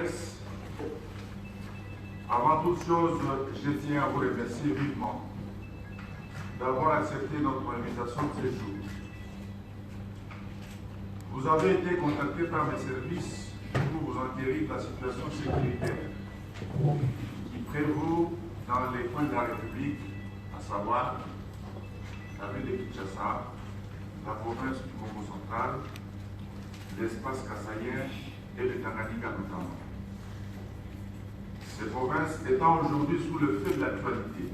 presse, avant toute chose, je tiens à vous remercier vivement d'avoir accepté notre invitation de ce jour. Vous avez été contacté par mes services pour vous enquérir de la situation sécuritaire qui prévaut dans les coins de la République, à savoir la ville de Kinshasa, la province du Congo central, l'espace kassaïen et le Tanganyika notamment. Ces provinces étant aujourd'hui sous le feu de l'actualité,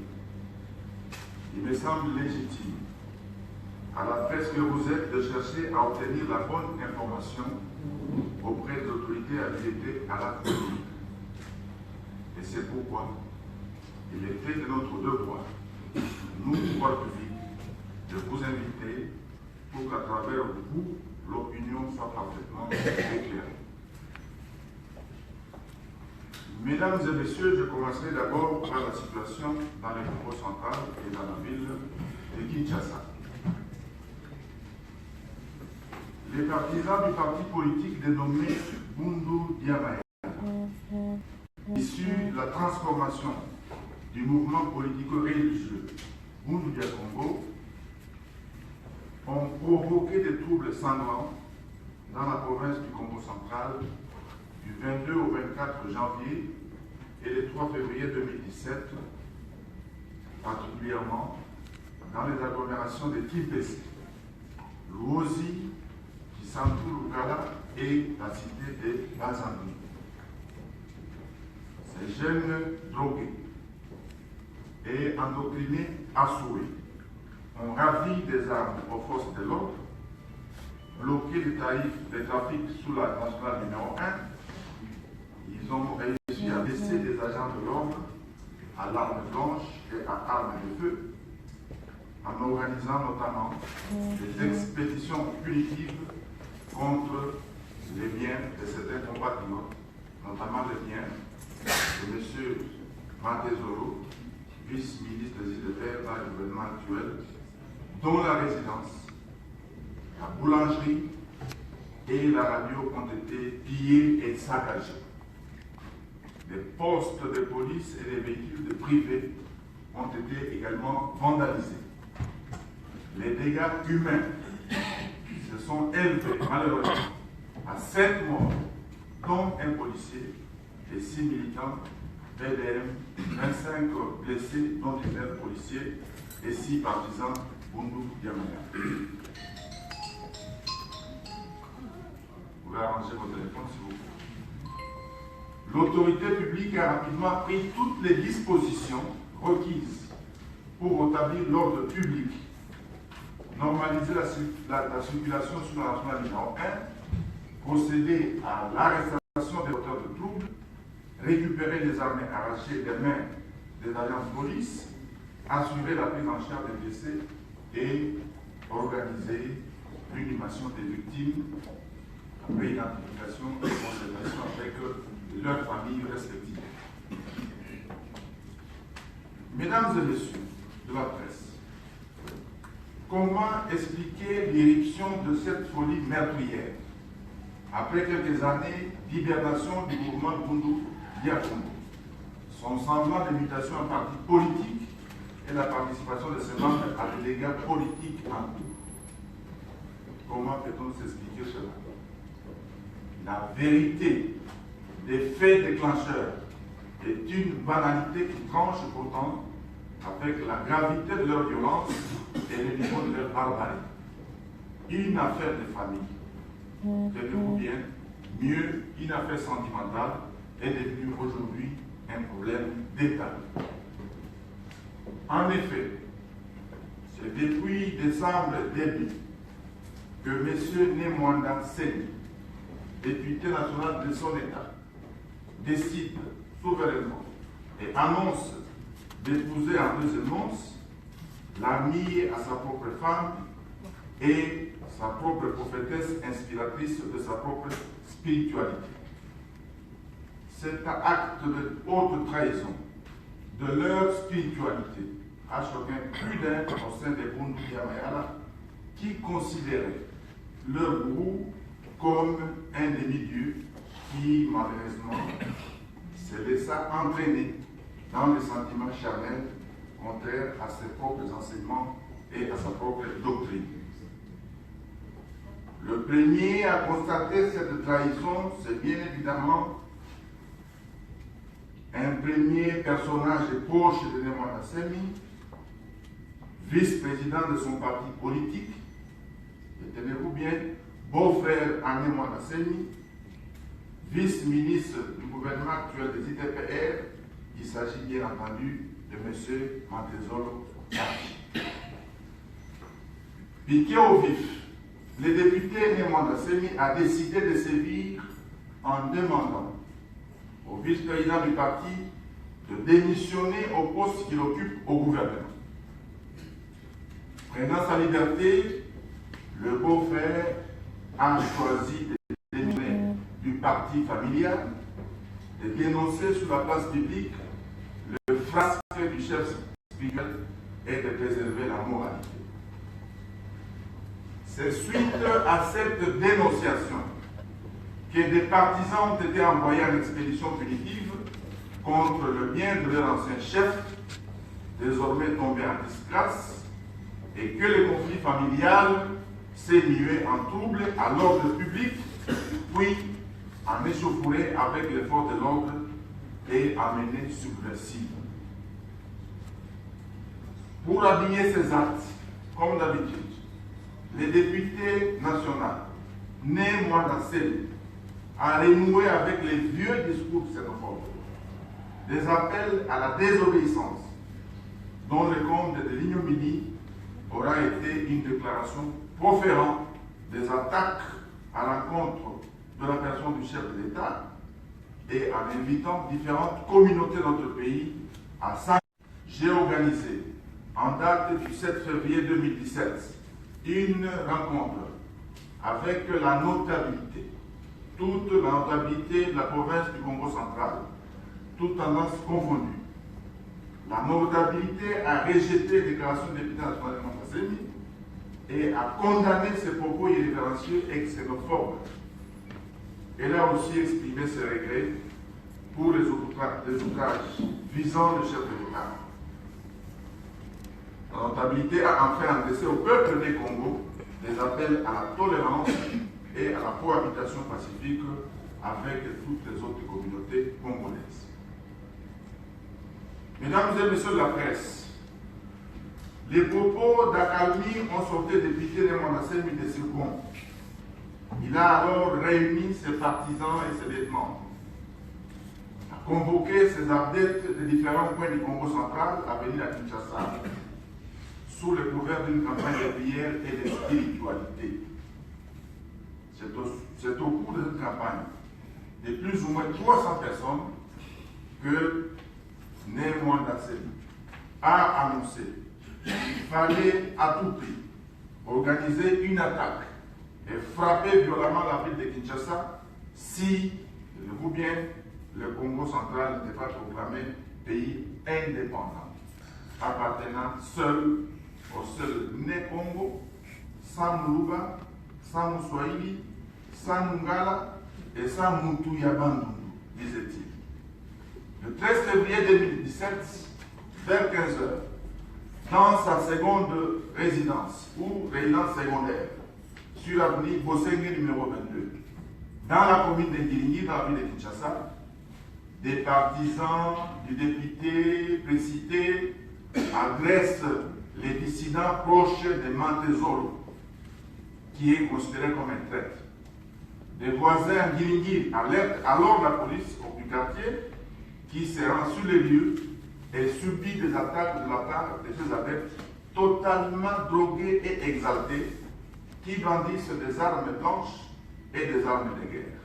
il me semble légitime, à la presse que vous êtes, de chercher à obtenir la bonne information auprès des autorités habilitées à la politique. Et c'est pourquoi il était de notre devoir, nous, pouvoir public, de vous inviter pour qu'à travers vous, l'opinion soit parfaitement éclairée. Mesdames et messieurs, je commencerai d'abord par la situation dans le Congo central et dans la ville de Kinshasa. Les partisans du parti politique dénommé Bundu Dia Mayala, issu de la transformation du mouvement politico-religieux Bundu Dia Congo, ont provoqué des troubles sanglants dans la province du Congo central du 22 au 24 janvier et le 3 février 2017, particulièrement dans les agglomérations de Kimpese, Luozi, Kisantu Lukala et la cité de Bazandu. Ces jeunes drogués et endoctrinés à souhait ont ravi des armes aux forces de l'ordre, bloqué le trafic sous la nationale numéro 1. Ils ont réussi à laisser des agents de l'ordre à l'arme blanche et à armes de feu, en organisant notamment des expéditions punitives contre les biens de certains compatriotes, notamment les biens de M. Matezoro, vice-ministre des Îles-de-Terre dans le gouvernement actuel, dont la résidence, la boulangerie et la radio ont été pillés et saccagés. Les postes de police et les véhicules de privés ont été également vandalisés. Les dégâts humains se sont élevés malheureusement à 7 morts, dont un policier et 6 militants BDM, 25 blessés, dont 19 policiers et 6 partisans Bundu Dia Mayala. Vous pouvez arranger votre téléphone s'il vous plaît. L'autorité publique a rapidement pris toutes les dispositions requises pour rétablir l'ordre public, normaliser la circulation sur la nationale numéro 1, procéder à l'arrestation des auteurs de troubles, récupérer les armes arrachées des mains des agents de police, assurer la prise en charge des blessés et organiser l'inhumation des victimes, réidentification et concertation avec leurs familles respectives. Mesdames et messieurs de la presse, comment expliquer l'irruption de cette folie meurtrière après quelques années d'hibernation du mouvement Bundu Dia Congo, son semblant de mutation en parti politique et la participation de ses membres à des dégâts politiques en cours? Comment peut-on s'expliquer cela? La vérité des faits déclencheurs est une banalité qui tranche pourtant avec la gravité de leur violence et le niveau de leur barbarie. Une affaire de famille, tenez-vous bien, mieux, une affaire sentimentale est devenue aujourd'hui un problème d'État. En effet, c'est depuis décembre début que M. Nemwanda Seni, député national de son État, décide souverainement et annonce d'épouser en deuxième noces, l'amie à sa propre femme et sa propre prophétesse inspiratrice de sa propre spiritualité. Cet acte de haute trahison de leur spiritualité a choqué plus d'un au sein des Bundu Dia Mayala qui considéraient leur gourou comme un demi-dieu qui, malheureusement, se laissa entraîner dans les sentiments charnels contraires à ses propres enseignements et à sa propre doctrine. Le premier à constater cette trahison, c'est bien évidemment un premier personnage proche de Némoine Assemi, vice-président de son parti politique, et tenez-vous bien, beau-frère à Némoine Assemi, vice-ministre du gouvernement actuel des ITPR. Il s'agit bien entendu de M. Mantezolo. Piqué au vif, le député Némoine Assemi a décidé de sévir en demandant au vice-président du parti de démissionner au poste qu'il occupe au gouvernement. Prenant sa liberté, le beau-frère a choisi de démissionner du parti familial, de dénoncer sur la place publique le frasque du chef spirituel et de préserver la moralité. C'est suite à cette dénonciation que des partisans ont été envoyés en expédition punitive contre le bien de leur ancien chef, désormais tombé en disgrâce, et que le conflit familial s'est mué en trouble à l'ordre public, puis en échauffourée avec les forces de l'ordre et amené subversive. Pour habiller ces actes, comme d'habitude, le député national, Némoine Assemi, a renoué avec les vieux discours xénophobes, des appels à la désobéissance, dont le compte de l'ignominie aura été une déclaration proférant des attaques à l'encontre de la personne du chef de l'État et en invitant différentes communautés de notre pays à s'engager. J'ai organisé, en date du 7 février 2017, une rencontre avec la notabilité, toute la notabilité de la province du Congo central, toutes tendances confondues. La notabilité a rejeté les déclarations du député national Némoine Assemi et a condamné ses propos irrévérencieux et xénophobes. Elle a aussi exprimé ses regrets pour les outrages visant le chef de l'État. La notabilité a enfin adressé au peuple des Congo des appels à la tolérance et à la cohabitation pacifique avec toutes les autres communautés congolaises. Mesdames et messieurs de la presse, les propos d'accalmie ont sorti le député Némoine Assemi de ce gond. Il a alors réuni ses partisans et ses lieutenants, a convoqué ses adeptes de différents points du Congo central à venir à Kinshasa, sous le couvert d'une campagne de prière et de spiritualité. C'est au cours de cette campagne de plus ou moins 300 personnes que Némoine Assemi a annoncé qu'il fallait à tout prix organiser une attaque et frapper violemment la ville de Kinshasa si, tenez-vous bien, le Congo central n'était pas proclamé pays indépendant, appartenant seul au seul né Congo, sans Muluba, sans Moussouaïli, sans Mungala et sans Moutou Yabandundu, disait-il. Le 13 février 2017, vers 15h, dans sa seconde résidence, ou résidence secondaire, sur l'avenue Bosengue numéro 22, dans la commune de Ngiringui, dans la ville de Kinshasa, des partisans du député précité agressent les dissidents proches de Mantezolo, qui est considéré comme un traître. Des voisins Ngiringui alertent alors la police du quartier, qui se rend sur les lieux et subit des attaques de la part de ses adeptes totalement drogués et exaltés, qui brandissent des armes blanches et des armes de guerre.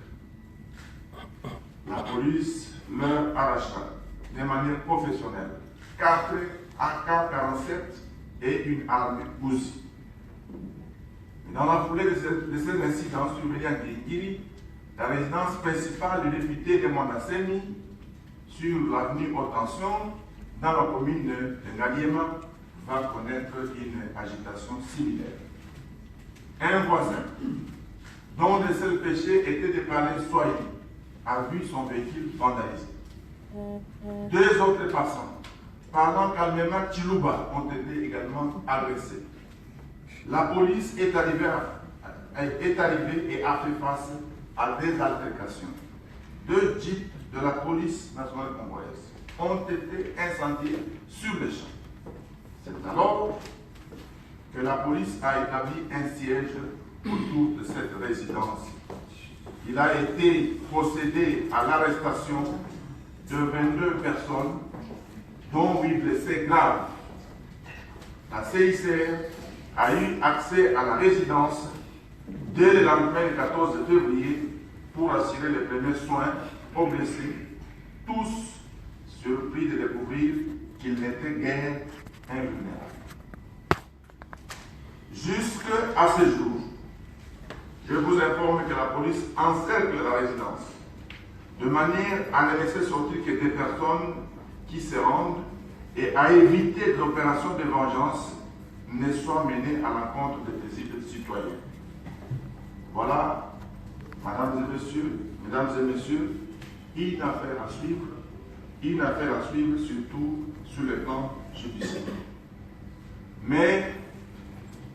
La police leur arrachera de manière professionnelle 4 AK-47 et une arme Uzi. Dans la foulée de ces incidents survenus à Ngiringiri, la résidence principale du député Némoine Assemi, sur l'avenue Haute-Tension, dans la commune de Ngaliema, va connaître une agitation similaire. Un voisin, dont le seul péché était de parler swahili, a vu son véhicule vandalisé. 2 autres passants, parlant calmement Chilouba, ont été également agressés. La police est arrivée et a fait face à des altercations. 2 jeeps de la police nationale congolaise ont été incendiés sur les champs. C'est alors que la police a établi un siège autour de cette résidence. Il a été procédé à l'arrestation de 22 personnes, dont 8 blessés graves. La CICR a eu accès à la résidence dès le lendemain du 14 février pour assurer les premiers soins aux blessés, tous surpris de découvrir qu'ils n'étaient guère invulnérables. Jusqu'à ce jour, je vous informe que la police encercle la résidence de manière à ne laisser sortir que des personnes qui se rendent et à éviter que l'opération de vengeance ne soit menée à l'encontre des paisibles citoyens. Voilà, mesdames et messieurs, une affaire à suivre, surtout sur le plan judiciaire. Mais,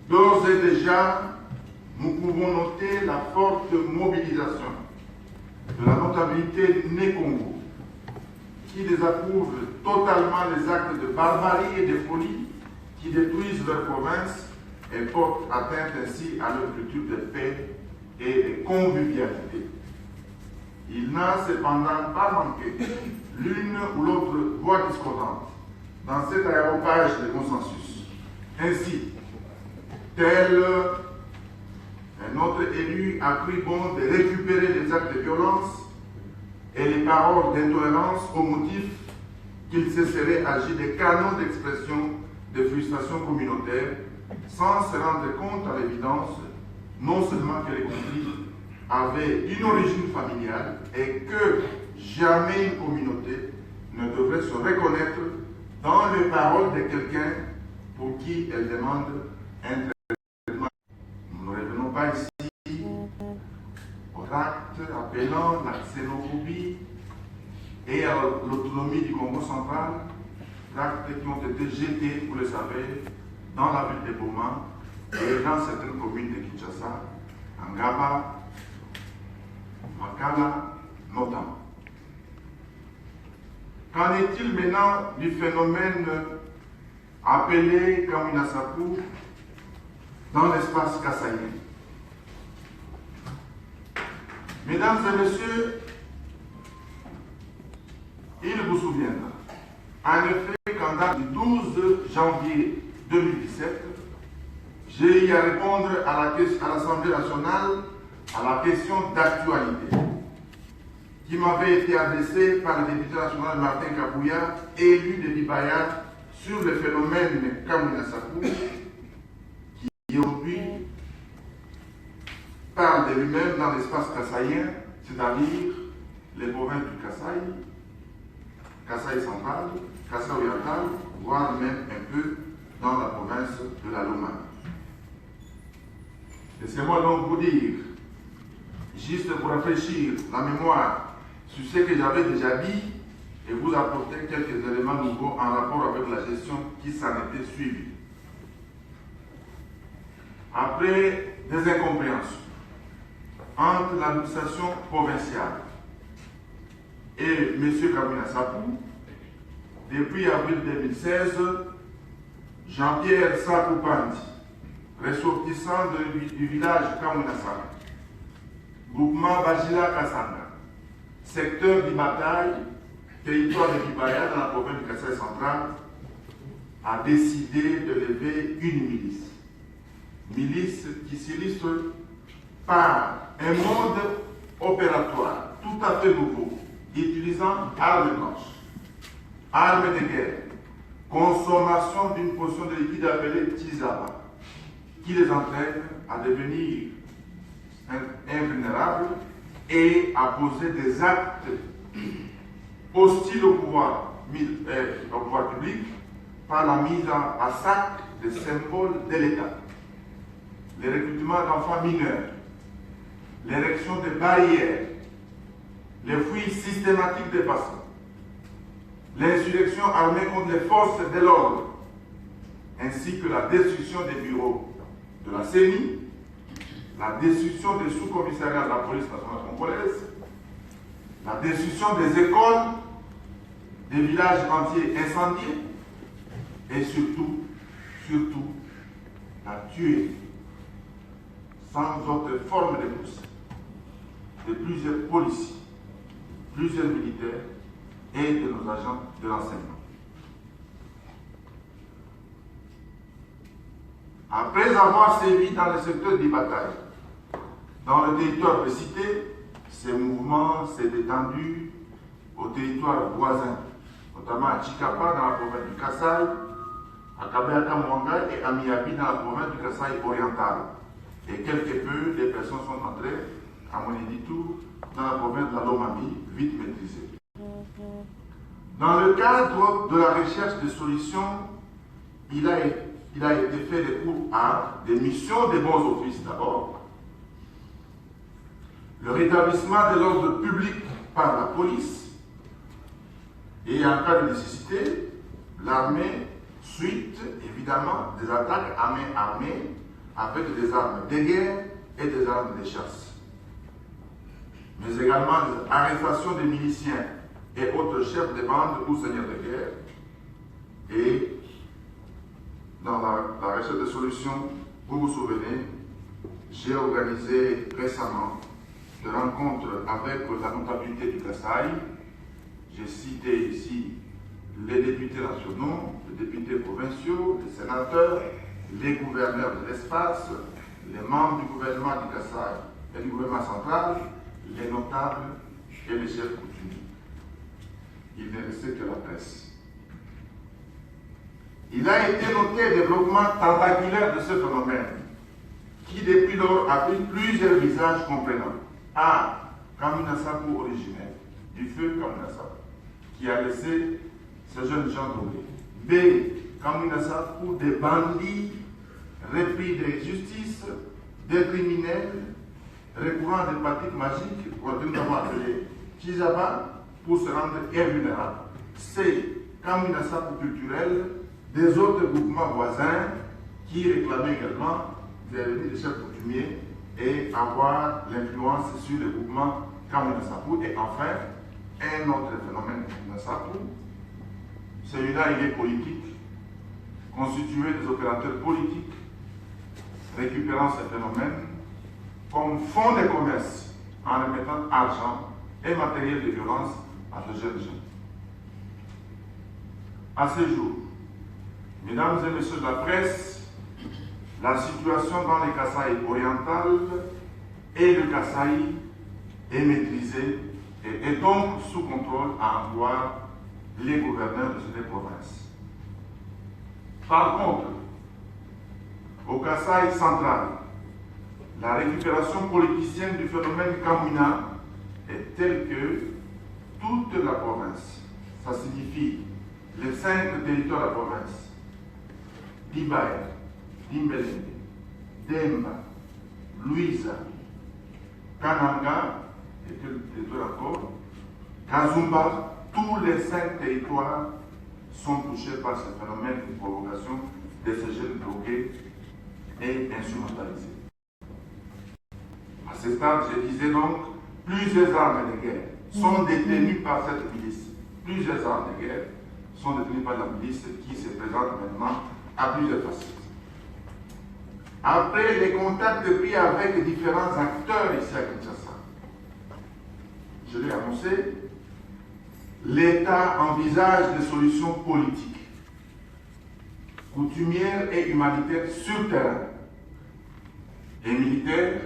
d'ores et déjà, nous pouvons noter la forte mobilisation de la notabilité Né-Congo, qui désapprouve totalement les actes de barbarie et de folie qui détruisent leur province et portent atteinte ainsi à leur culture de paix et de convivialité. Il n'a cependant pas manqué l'une ou l'autre voix discordante dans cet aéropage de consensus. Ainsi, tel un autre élu a cru bon de récupérer les actes de violence et les paroles d'intolérance au motif qu'il se serait agi de canaux d'expression de frustration communautaire, sans se rendre compte à l'évidence non seulement que les conflits avaient une origine familiale et que jamais une communauté ne devrait se reconnaître dans les paroles de quelqu'un pour qui elle demande un traitement. Nous ne revenons pas ici aux actes appelant la xénophobie et à l'autonomie du Congo central, actes qui ont été jetés, vous le savez, dans la ville de Boma et dans certaines communes de Kinshasa, Angaba, Makala notamment. Qu'en est-il maintenant du phénomène appelé Kamina Sapu dans l'espace kassaïen? Mesdames et messieurs, il vous souviendra, en effet, qu'en date du 12 janvier 2017, j'ai eu à répondre à l'Assemblée nationale à la question d'actualité qui m'avait été adressée par le député national Martin Kabouya, élu de Libaya, sur le phénomène Kamina Sapu, qui aujourd'hui parle de lui-même dans l'espace kassaïen, c'est-à-dire les provinces du Kasaï, Kasaï central, Kasaï oriental, voire même un peu dans la province de la Lomami. Laissez-moi donc vous dire, juste pour rafraîchir la mémoire sur ce que j'avais déjà dit et vous apporter quelques éléments nouveaux en rapport avec la gestion qui s'en était suivie. Après des incompréhensions entre l'administration provinciale et M. Kamina Sapu, depuis avril 2016, Jean-Pierre Sakoupandi, ressortissant du village Kamina Sapu, groupement Bajila Kassanga, secteur du bataille, territoire de Kibaya dans la province du Kassai central, a décidé de lever une milice. Milice qui s'illustre par un mode opératoire tout à fait nouveau, utilisant armes blanches, armes de guerre, consommation d'une potion de liquide appelée Tizaba, qui les entraîne à devenir invulnérables et à poser des actes hostiles au pouvoir public par la mise à sac des symboles de l'État, le recrutement d'enfants mineurs, l'érection de barrières, les fuites systématiques des passants, l'insurrection armée contre les forces de l'ordre, ainsi que la destruction des bureaux de la CENI, la destruction des sous-commissariats de la police nationale congolaise, la destruction des écoles, des villages entiers incendiés, et surtout, la tuerie, sans autre forme de pousse, de plusieurs policiers, plusieurs militaires et de nos agents de l'enseignement. Après avoir sévi dans le secteur des batailles, dans le territoire précité, ces mouvements s'est étendu au territoire voisin, notamment à Chikapa dans la province du Kasaï, à Kabeaka-Mwanga et à Miyabi dans la province du Kasaï oriental. Et quelque peu, des personnes sont entrées à Moniditou dans la province de la Lomami, vite maîtrisée. Dans le cadre de la recherche de solutions, il a été fait des cours à des missions des bons offices d'abord, le rétablissement de l'ordre public par la police, et en cas de nécessité, l'armée suite évidemment des attaques à main armée avec des armes de guerre et des armes de chasse. Mais également des arrestations de miliciens et autres chefs de bande ou seigneurs de guerre. Et dans la recherche de solutions, vous vous souvenez, j'ai organisé récemment des rencontres avec la notabilité du Kasaï. J'ai cité ici les députés nationaux, les députés provinciaux, les sénateurs, les gouverneurs de l'espace, les membres du gouvernement du Kasaï et du gouvernement central, les notables et les chefs coutumiers. Il n'est resté que la presse. Il a été noté le développement tentaculaire de ce phénomène, qui depuis lors a pris plusieurs visages comprenant A. Kamina Sakou originel, du feu Kamina Sakou, qui a laissé ces jeunes gens tomber. B. Kamina Sakou, des bandits repris de justice, des criminels recourant à des pratiques magiques, qu'on a appelé Chizaba, pour se rendre invulnérables. C. Kamina Sakou culturel, des autres groupements voisins qui réclamaient également devenir des chefs coutumiers et avoir l'influence sur les groupements Kamina Sakou. Et enfin, un autre phénomène Kamina Sakou, celui-là il est politique, constitué des opérateurs politiques, récupérant ce phénomène comme fonds de commerce en remettant argent et matériel de violence à de jeunes gens. À ce jour, mesdames et messieurs de la presse, la situation dans les Kasaï oriental et le Kasaï est maîtrisée et est donc sous contrôle à en voir les gouverneurs de ces provinces. Par contre, au Kasaï central, la récupération politicienne du phénomène Kamina est telle que toute la province, ça signifie les 5 territoires de la province, Dibaye, Dimbelende, Demba, Louisa, Kananga, et quel territoire encore, Kazumba, tous les 5 territoires sont touchés par ce phénomène de provocation de ces jeunes drogués et instrumentalisés. À ce stade, je disais donc, plusieurs armes de guerre sont détenues par cette milice. Plusieurs armes de guerre sont détenues par la milice qui se présente maintenant à plusieurs facettes. Après les contacts pris avec différents acteurs ici à Kinshasa, je l'ai annoncé, l'État envisage des solutions politiques, coutumières et humanitaires sur terrain et militaires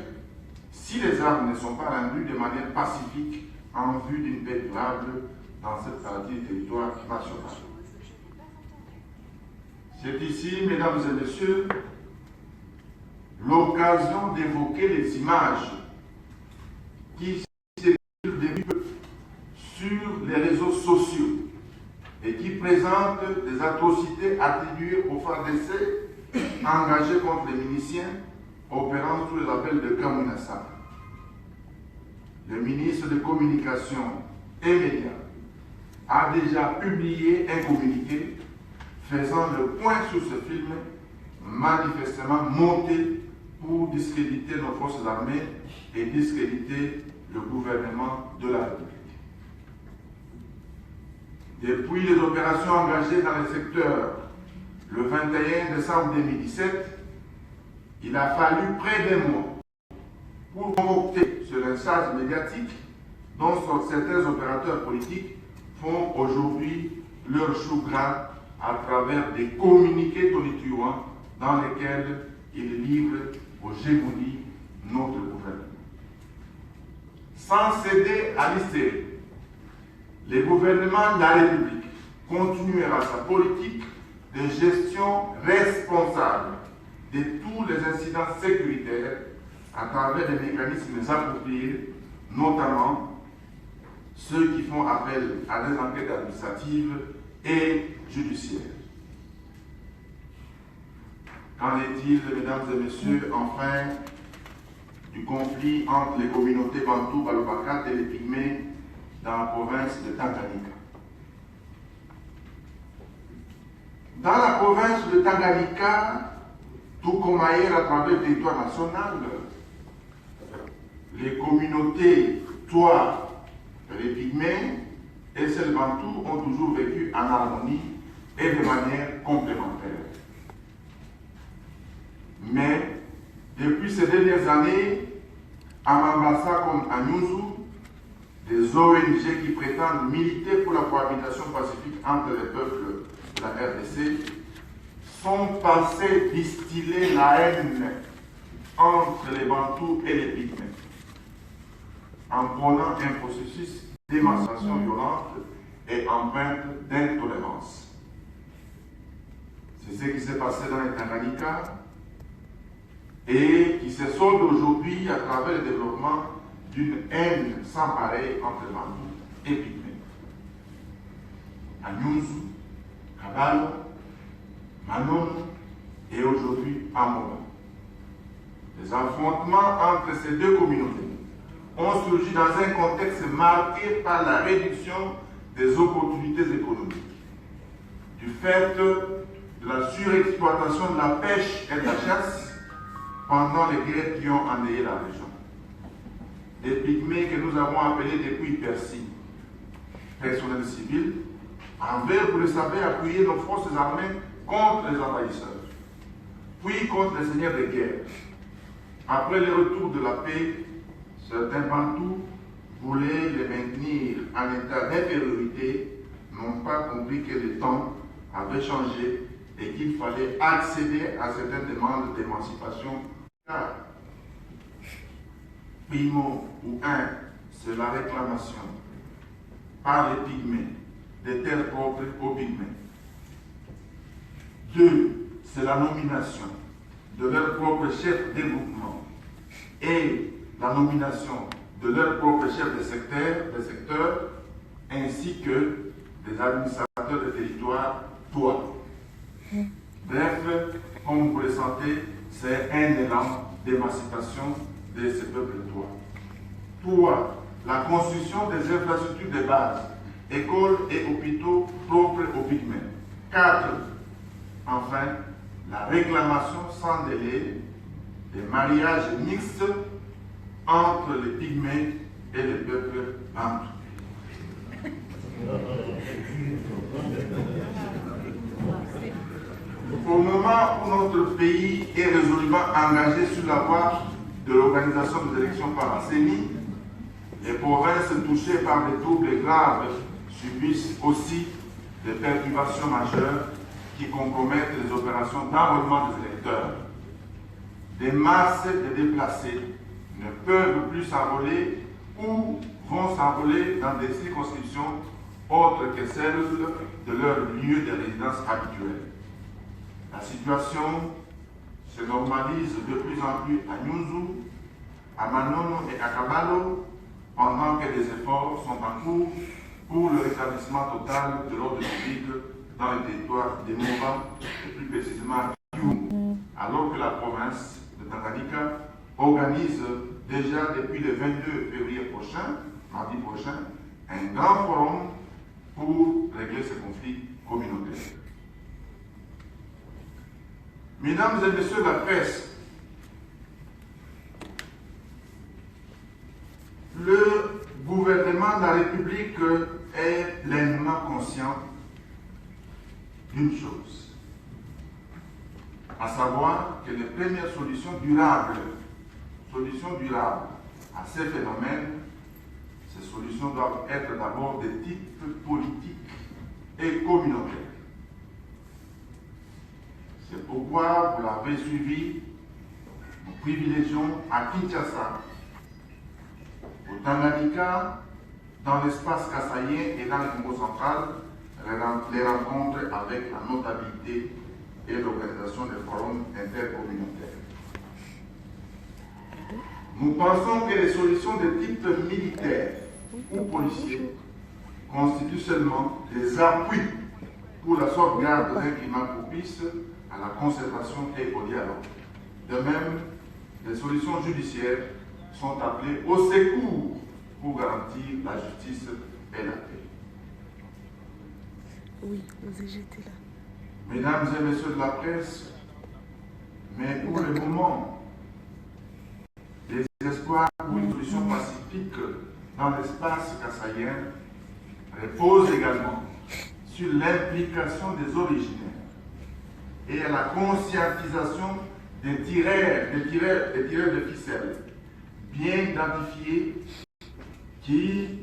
si les armes ne sont pas rendues de manière pacifique en vue d'une paix durable dans cette partie du territoire national. C'est ici, mesdames et messieurs, l'occasion d'évoquer les images qui circulent depuis peu sur les réseaux sociaux et qui présentent des atrocités attribuées aux FARDC engagés contre les miliciens opérant sous le label de Kamina Sakou. le ministre de Communication et Médias a déjà publié un communiqué faisant le point sur ce film manifestement monté pour discréditer nos forces armées et discréditer le gouvernement de la République. Depuis les opérations engagées dans le secteur le 21 décembre 2017, il a fallu près d'un mois pour convoquer ce lynchage médiatique dont certains opérateurs politiques font aujourd'hui leur chou gras à travers des communiqués tonitruants dans lesquels ils livrent aux gémonies notre gouvernement. Sans céder à l'hystérie, le gouvernement de la République continuera sa politique de gestion responsable de tous les incidents sécuritaires à travers des mécanismes appropriés, notamment ceux qui font appel à des enquêtes administratives et judiciaires. Qu'en est-il, mesdames et messieurs, enfin, du conflit entre les communautés bantoues, Balobakat et les Pygmées dans la province de Tanganyika? Dans la province de Tanganyika, tout comme ailleurs à travers le territoire national, les communautés Touareg, les Pygmées et celles bantoues ont toujours vécu en harmonie et de manière complémentaire. Mais depuis ces dernières années, à Mambasa comme à Nyunzu, des ONG qui prétendent militer pour la cohabitation pacifique entre les peuples de la RDC sont passés distiller la haine entre les Bantous et les Pygmées, en prônant un processus d'émancipation violente et empreinte d'intolérance. C'est ce qui s'est passé dans les Tanganyika et qui se solde aujourd'hui à travers le développement d'une haine sans pareil entre Bantous et Pygmées. À Nyunzu, Kabalo, Manon et aujourd'hui à Moba. Les affrontements entre ces deux communautés ont surgi dans un contexte marqué par la réduction des opportunités économiques, du fait de la surexploitation de la pêche et de la chasse pendant les guerres qui ont endeuillé la région. Des Pygmées que nous avons appelés depuis Percy, personnel civil, envers, vous le savez, appuyer nos forces armées contre les envahisseurs, puis contre les seigneurs de guerre. Après le retour de la paix, certains Bantous voulaient les maintenir en état d'infériorité, n'ont pas compris que le temps avait changé et qu'il fallait accéder à certaines demandes d'émancipation. Car primo ou un, c'est la réclamation par les Pygmées des terres propres aux Pygmées. 2, c'est la nomination de leur propre chef de groupement et la nomination de leur propre chef de secteur, ainsi que des administrateurs de territoire, toi. Bref, comme vous le sentez, c'est un élan d'émancipation de ce peuple toi. Toi, la construction des infrastructures de base, écoles et hôpitaux propres aux Pygmées. 4, enfin, la réclamation sans délai des mariages mixtes entre les Pygmées et les peuples bantous. Au moment où notre pays est résolument engagé sur la voie de l'organisation des élections par la CENI, les provinces touchées par des troubles graves subissent aussi des perturbations majeures qui compromettent les opérations d'enrôlement des électeurs. Des masses de déplacés ne peuvent plus s'enrôler ou vont s'enrôler dans des circonscriptions autres que celles de leur lieu de résidence habituel. La situation se normalise de plus en plus à Nyunzu, à Manono et à Kabalo, pendant que des efforts sont en cours pour le rétablissement total de l'ordre public dans le territoire de Moba, et plus précisément à Kyungu, alors que la province de Tanganyika organise déjà depuis le 22 février prochain, mardi prochain, un grand forum pour régler ce conflit communautaire. Mesdames et messieurs de la presse, le gouvernement de la République est pleinement conscient d'une chose, à savoir que les premières solutions durables à ces phénomènes, ces solutions doivent être d'abord de type politique et communautaire. C'est pourquoi, vous l'avez suivi, nous privilégions à Kinshasa, au Tanganyika, dans l'espace kassaïen et dans le Congo central, les rencontres avec la notabilité et l'organisation des forums intercommunautaires. Nous pensons que les solutions de type militaire ou policier constituent seulement les appuis pour la sauvegarde d'un climat propice à la concertation et au dialogue. De même, les solutions judiciaires sont appelées au secours pour garantir la justice et la paix. Oui, vous j'étais là. Mesdames et messieurs de la presse, mais pour le moment, les espoirs pour une solution pacifique dans l'espace kassaïen reposent également sur l'implication des originaires et à la conscientisation des tireurs de ficelles bien identifiés qui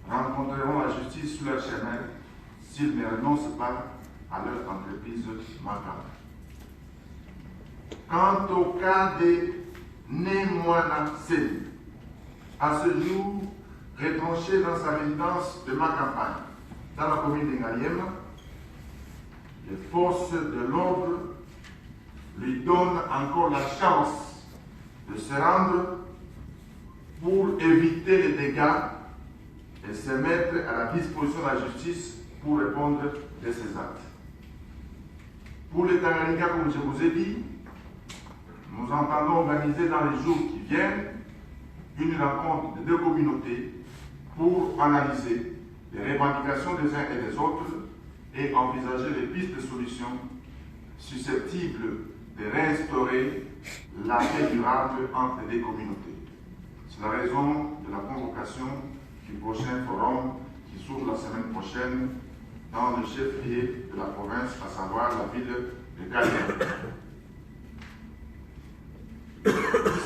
rencontreront la justice sur leur chemin s'ils ne renoncent pas à leur entreprise macabre. Quant au cas de Némoana Seni, à ce jour retranché dans sa résidence de ma campagne, dans la commune de Ngaliema, les forces de l'ordre lui donnent encore la chance de se rendre pour éviter les dégâts et se mettre à la disposition de la justice pour répondre de ses actes. Pour les Tanganyika, comme je vous ai dit, nous entendons organiser dans les jours qui viennent une rencontre de deux communautés pour analyser les revendications des uns et des autres et envisager les pistes de solutions susceptibles de réinstaurer la paix durable entre les deux communautés. C'est la raison de la convocation du prochain forum qui s'ouvre la semaine prochaine dans le chef-lieu de la province, à savoir la ville de Kaliembe.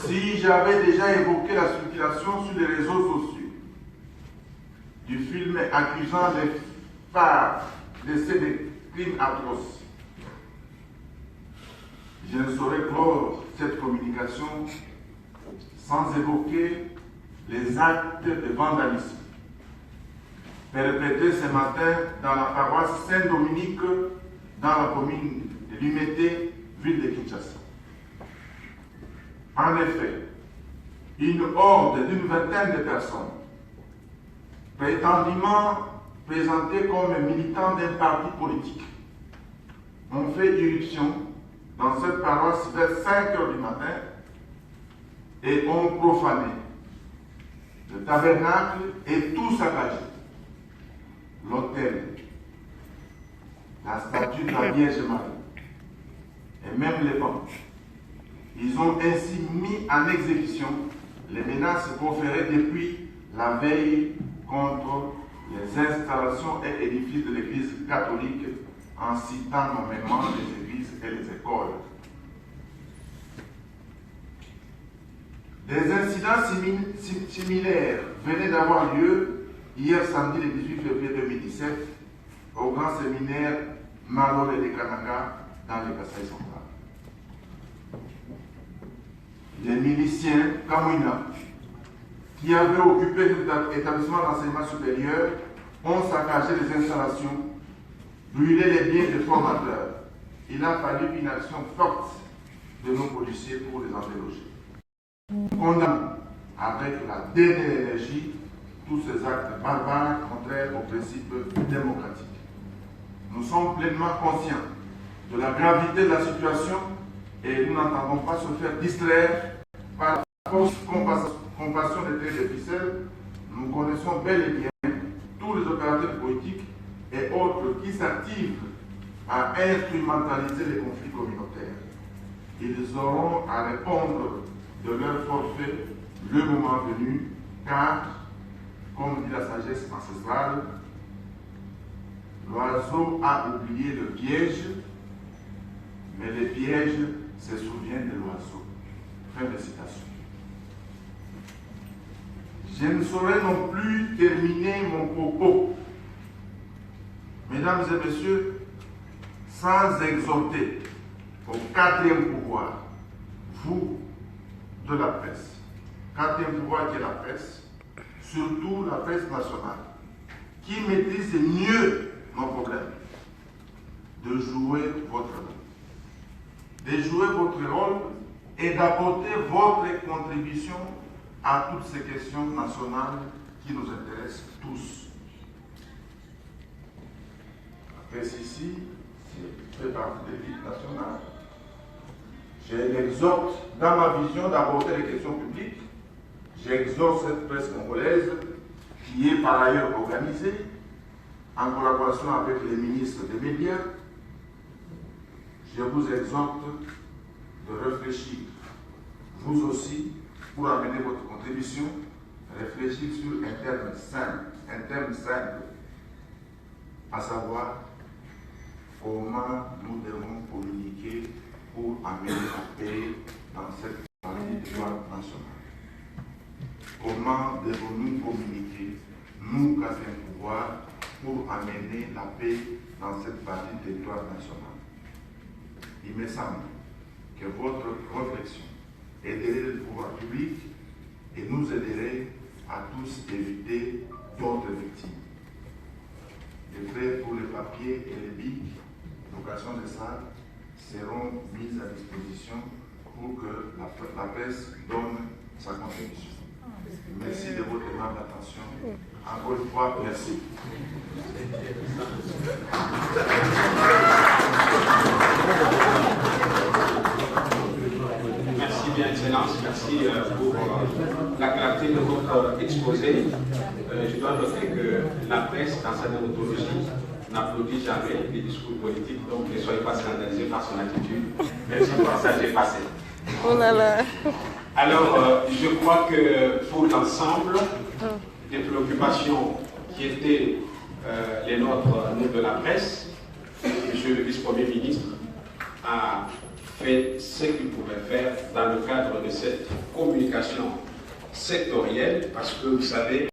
Si j'avais déjà évoqué la circulation sur les réseaux sociaux du film accusant les phares de ces crimes atroces, je ne saurais clore cette communication sans évoquer les actes de vandalisme perpétrés ce matin dans la paroisse Saint-Dominique, dans la commune de Limete, ville de Kinshasa. En effet, une horde d'une vingtaine de personnes, prétendument présentées comme militants d'un parti politique, ont fait irruption dans cette paroisse vers 5 h du matin et ont profané le tabernacle et tout saccagé. L'autel, la statue de la Vierge Marie et même les bancs. Ils ont ainsi mis en exécution les menaces proférées depuis la veille contre les installations et édifices de l'Église catholique en citant nommément les églises et les écoles. Des incidents similaires venaient d'avoir lieu hier samedi le 18 février 2017 au grand séminaire Maloré de Kananga dans le Kasaï central. Les miliciens Kamouina qui avaient occupé l'établissement d'enseignement supérieur ont saccagé les installations, brûlé les biens des formateurs. Il a fallu une action forte de nos policiers pour les interroger. Nous condamnons avec la dernière énergie tous ces actes barbares contraires aux principes démocratiques. Nous sommes pleinement conscients de la gravité de la situation et nous n'entendons pas se faire distraire par force compassion des têtes de ficelle, nous connaissons bel et bien tous les opérateurs politiques et autres qui s'activent à instrumentaliser les conflits communautaires. Ils auront à répondre de leur forfait le moment venu, car, comme dit la sagesse ancestrale, l'oiseau a oublié le piège, mais le piège se souvient de l'oiseau. Fin de citation. Je ne saurais non plus terminer mon propos, mesdames et messieurs, sans exhorter au quatrième pouvoir, vous de la presse. Quatrième pouvoir qui est la presse, surtout la presse nationale, qui maîtrise mieux nos problèmes, de jouer votre rôle. De jouer votre rôle et d'apporter votre contribution à toutes ces questions nationales qui nous intéressent tous. La presse ici, fait partie de l'élite nationale. Je l'exhorte, dans ma vision, d'aborder les questions publiques. J'exhorte cette presse congolaise, qui est par ailleurs organisée, en collaboration avec les ministres des médias. Je vous exhorte de réfléchir, vous aussi, pour amener votre contribution, réfléchir sur un terme simple, à savoir comment nous devons communiquer pour amener la paix dans cette partie du territoire national. Comment devons-nous communiquer, nous, quatrième pouvoir, pour amener la paix dans cette partie du territoire national? Il me semble que votre réflexion aiderait le pouvoir public et nous aiderait à tous éviter d'autres victimes. Les frais pour les papiers et les bics, location de salles, seront mises à disposition pour que la presse donne sa contribution. Merci de votre aimable attention. Encore une fois, merci. Merci bien, Excellence. Merci pour la clarté de votre exposé. Je dois noter que la presse, dans sa déontologie, n'applaudit jamais les discours politiques, donc ne soyez pas scandalisés par son attitude. Merci pour ça, j'ai passé. Oh là là. Alors, je crois que pour l'ensemble des préoccupations qui étaient les nôtres, nous de la presse, Monsieur le vice-premier ministre a fait ce qu'il pouvait faire dans le cadre de cette communication sectorielle, parce que vous savez,